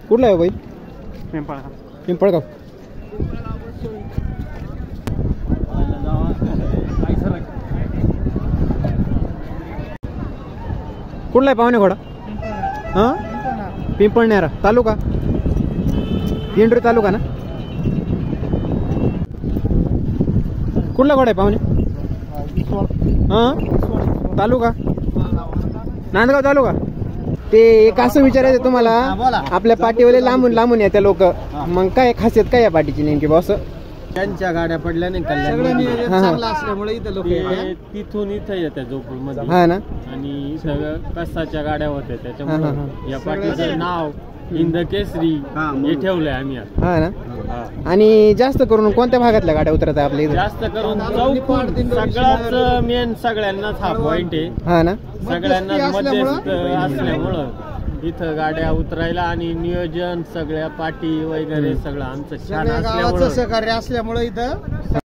कुठला आहे बैल? पिंपळगाव. पिंपळगाव. कुठला आहे पाहुणे घोडा? हां पिंपळनेरा तालुका पिंपरी तालुका ना. कुठला घोडा आहे पाहुणे? हां तालुका नांदगाव तालुका. ते एक असं विचारायचं तुम्हाला, आपल्या पाठीवाले लांबून लांबून येत्या लोक, मग काय खासियत काय या पाठीची नेमकी बॉस? त्यांच्या गाड्या पडल्या नाही चांगला असल्यामुळे इथं लोक तिथून इथं येतात जोपूरमध्ये. हा ना. आणि सगळं कसाच्या गाड्या होत्या त्याच्यामुळे या पाठीचं नाव इंद केसरी हे ठेवलंय आम्ही. हा ना. आणि जास्त करून कोणत्या भागातल्या गाड्या उतरतात आपल्या इथे? जास्त करून चौकोन सगळ्याच मेन सगळ्यांनाच हा पॉइंट आहे. हा ना. सगळ्यांनाच मध्यस्थ असल्यामुळं इथं गाड्या उतरायला आणि नियोजन सगळ्या पाटी वगैरे सगळं आमचं छान असल्यामुळं सहकार्य असल्यामुळे इथं